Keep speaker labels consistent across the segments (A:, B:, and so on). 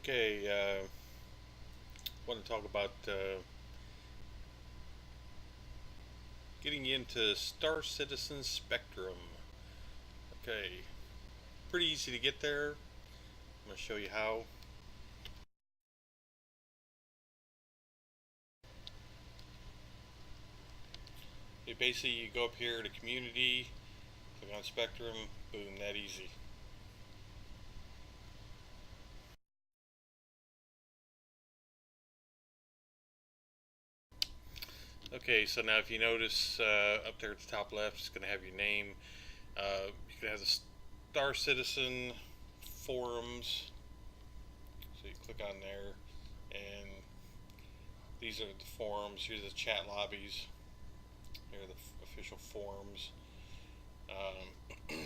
A: Okay, want to talk about getting into Star Citizen Spectrum. Okay, pretty easy to get there. I'm going to show you how. Basically, you go up here to Community, click on Spectrum, boom, that easy. Okay, so now if you notice up there at the top left, it's going to have your name. You can have the Star Citizen forums. So you click on there, and these are the forums. Here's the chat lobbies. Here are the official forums. Um,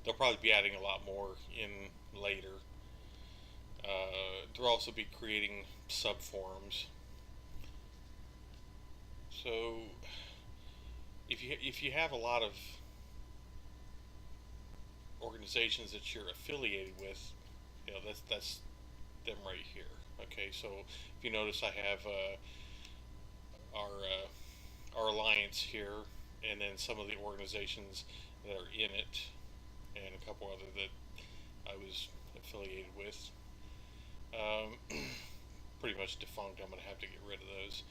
A: they'll probably be adding a lot more in later. They'll also be creating sub forums. So if you have a lot of organizations that you're affiliated with, that's them right here. Okay, so if you notice, I have our alliance here, and then some of the organizations that are in it, and a couple other that I was affiliated with. Pretty much defunct. I'm going to have to get rid of those.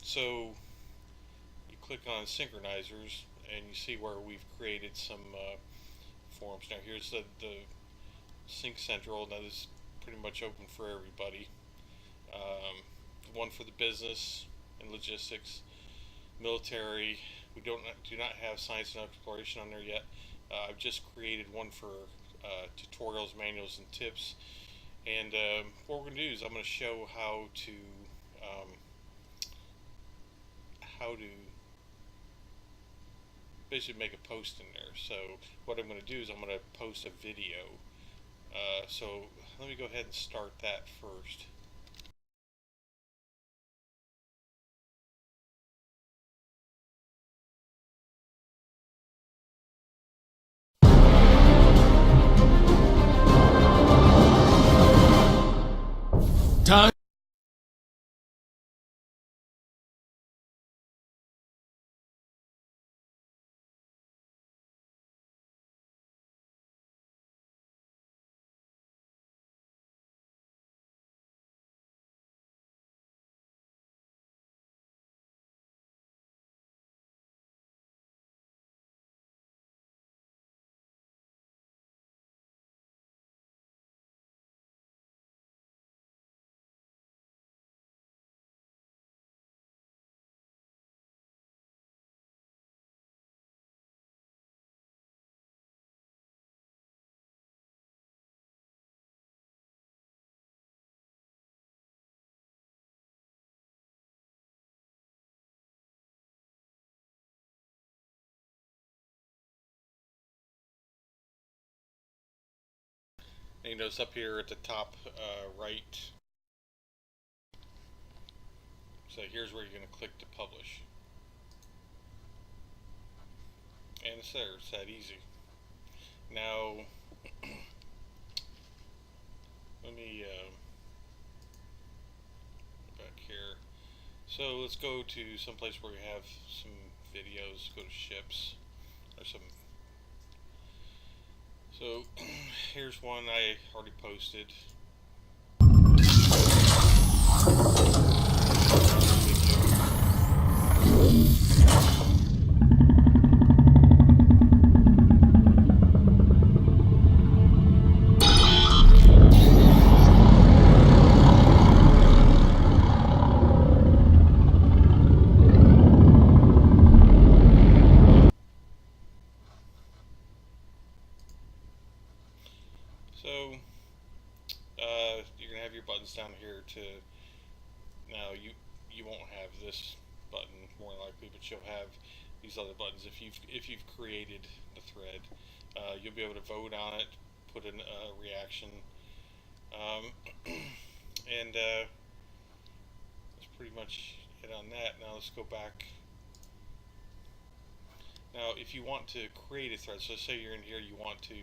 A: So you click on synchronizers, and you see where we've created some forums. Now here's the Sync Central. Now this is pretty much open for everybody. One for the business and logistics, military. We do not have science and exploration on there yet. I've just created one for tutorials, manuals, and tips. And what we're going to do is I'm going to show um, how to basically make a post in there. So what I'm going to do is I'm going to post a video. So let me go ahead and start that first.
B: Time.
A: And you notice up here at the top right, so here's where you're going to click to publish. And it's there, it's that easy. Now, let me go back here. So let's go to some place where we have some videos. Go to ships or some. So here's one I already posted. So you're gonna have your buttons down here to. Now you won't have this button more likely, but you'll have these other buttons if you've created the thread. You'll be able to vote on it, put in a reaction, um, and that's pretty much it on that. Now let's go back. Now, if you want to create a thread, so say you're in here, you want to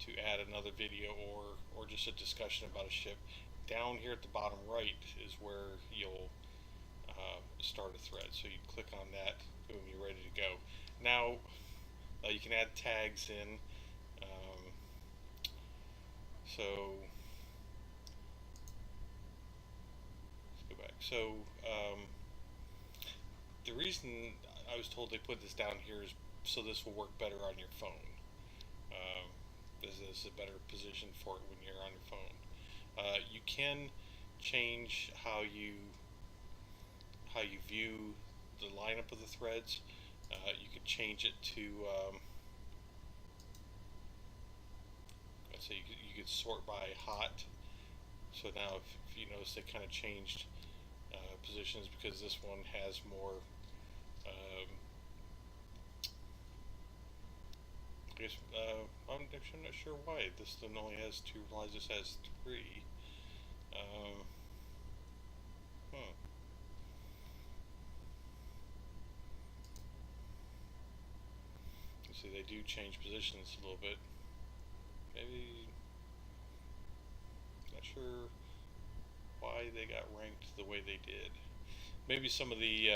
A: to add another video or just a discussion about a ship. Down here at the bottom right is where you'll start a thread. So you click on that, boom, you're ready to go. Now you can add tags in. So let's go back. So the reason I was told they put this down here is so this will work better on your phone. Um, this is a better position for it when you're on your phone. You can change how you view the lineup of the threads. You could change it to let's say you could sort by hot. So now if you notice they kind of changed positions because this one has more. I guess I'm actually not sure why this one only has two replies. This has three. Um, huh. You see, they do change positions a little bit. Maybe not sure why they got ranked the way they did. Maybe some of the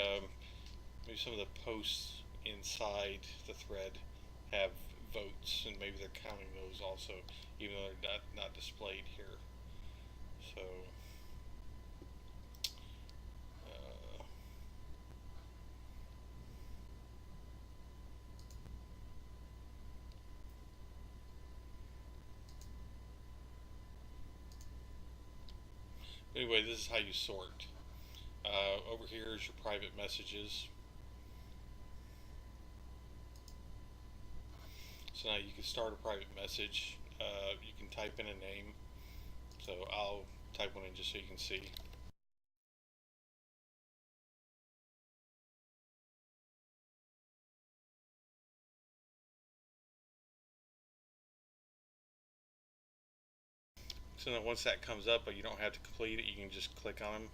A: posts inside the thread have votes, and maybe they're counting those also, even though they're not displayed here. So uh, anyway, this is how you sort. Over here is your private messages. So now you can start a private message. You can type in a name. So I'll type one in just so you can see. So now once that comes up, but you don't have to complete it, you can just click on them.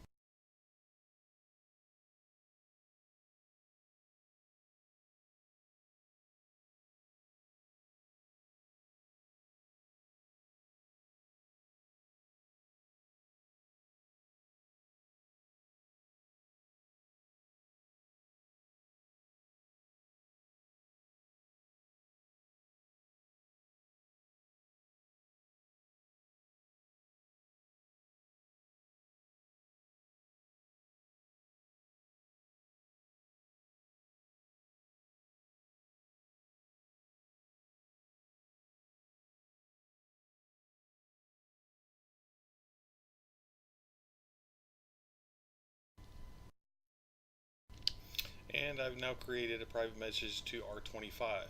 A: And I've now created a private message to R25.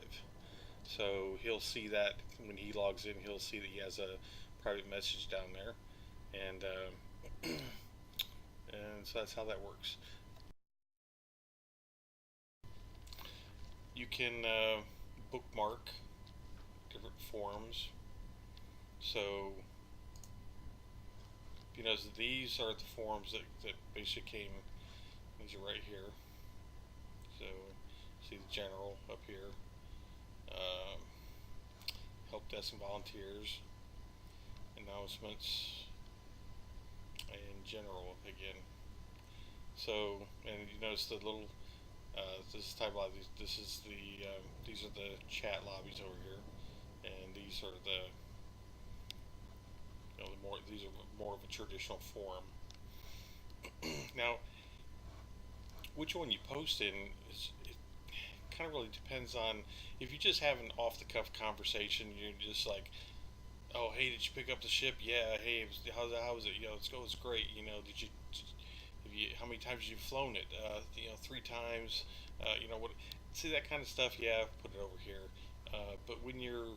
A: So he'll see that when he logs in, he'll see that he has a private message down there, and and so that's how that works. You can bookmark different forums. So you know, these are the forums that basically came. These are right here. So see the general up here. Um, help desk and volunteers, announcements, and general again. So, and you notice the little, this is type lobby. This is the, these are the chat lobbies over here, and these are the, the more, these are more of a traditional forum. Now, which one you post in is, it kind of really depends on if you just have an off the cuff conversation. You're just like, oh, hey, did you pick up the ship? Yeah. Hey, how was it? It's great. Did you, how many times have you flown it? 3 times. What? See that kind of stuff? Yeah, put it over here. But when you're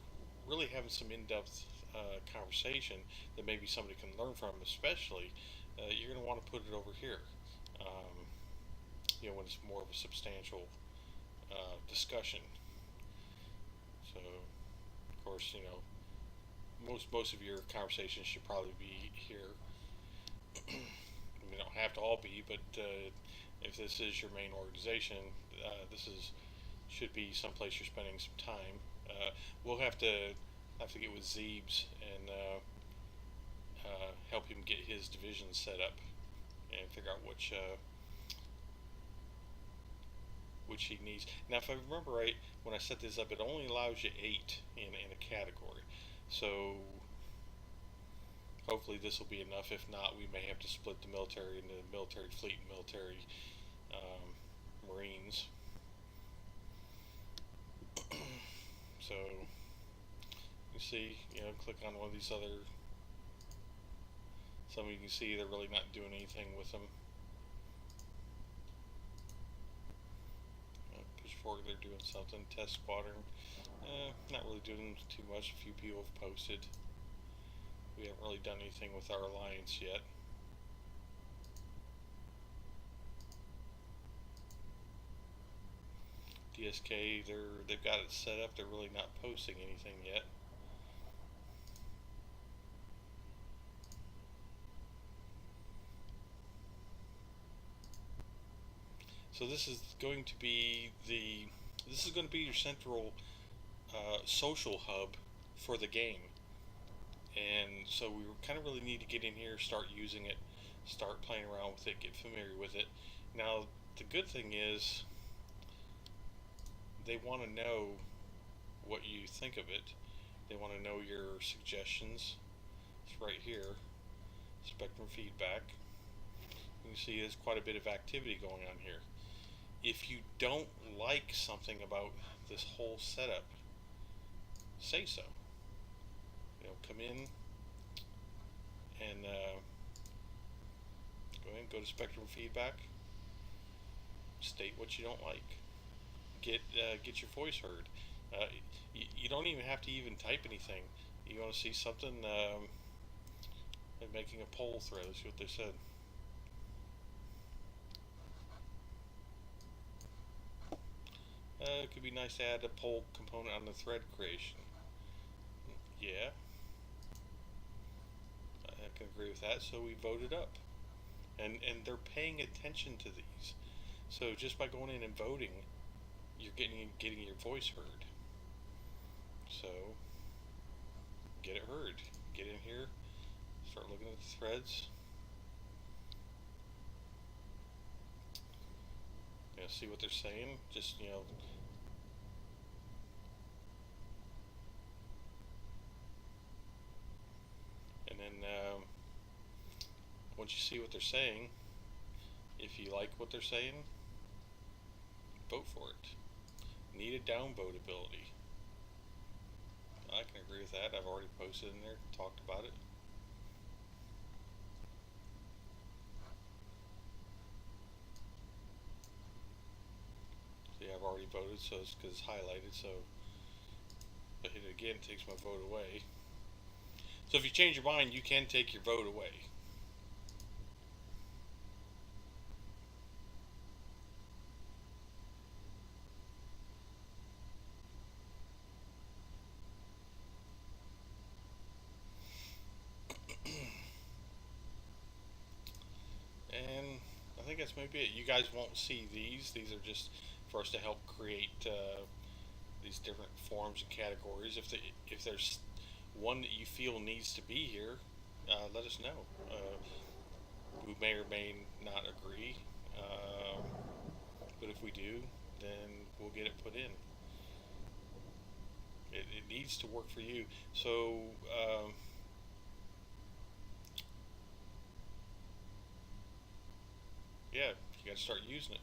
A: really having some in-depth conversation that maybe somebody can learn from, especially, you're going to want to put it over here. Um, when it's more of a substantial discussion. So, of course, most of your conversations should probably be here. They don't have to all be, but if this is your main organization, this is should be someplace you're spending some time. We'll have to I have to get with Zeebs and help him get his division set up and figure out which he needs. Now, if I remember right, when I set this up, it only allows you 8 in a category. So hopefully this will be enough. If not, we may have to split the military into military fleet and military Marines. So you see, click on one of these other. Some of you can see they're really not doing anything with them. Pitchfork, they're doing something. Test squadron, not really doing too much. A few people have posted. We haven't really done anything with our alliance yet. DSK, they've got it set up. They're really not posting anything yet. So this is going to be your central social hub for the game, and so we kind of really need to get in here, start using it, start playing around with it, get familiar with it. Now the good thing is they want to know what you think of it. They want to know your suggestions. It's right here, spectrum feedback. You can see there's quite a bit of activity going on here. If you don't like something about this whole setup, say so. Come in and go to spectrum feedback. State what you don't like. Get your voice heard. You don't even have to even type anything. You want to see something? Like making a poll thread. Let's see what they said. It could be nice to add a poll component on the thread creation. Yeah, I can agree with that. So we voted up, and they're paying attention to these. So just by going in and voting, you're getting your voice heard. So get it heard. Get in here, start looking at the threads. See what they're saying. Just and then once you see what they're saying, if you like what they're saying, vote for it. Need a downvote ability. I can agree with that. I've already posted in there, talked about it. See, I've already voted, so it's because it's highlighted. So if I hit it again, it takes my vote away. So if you change your mind, you can take your vote away. And I think that's maybe it. You guys won't see these. These are just for us to help create these different forms and categories. If there's one that you feel needs to be here, let us know. We may or may not agree, but if we do, then we'll get it put in. It needs to work for you. So yeah, you got to start using it.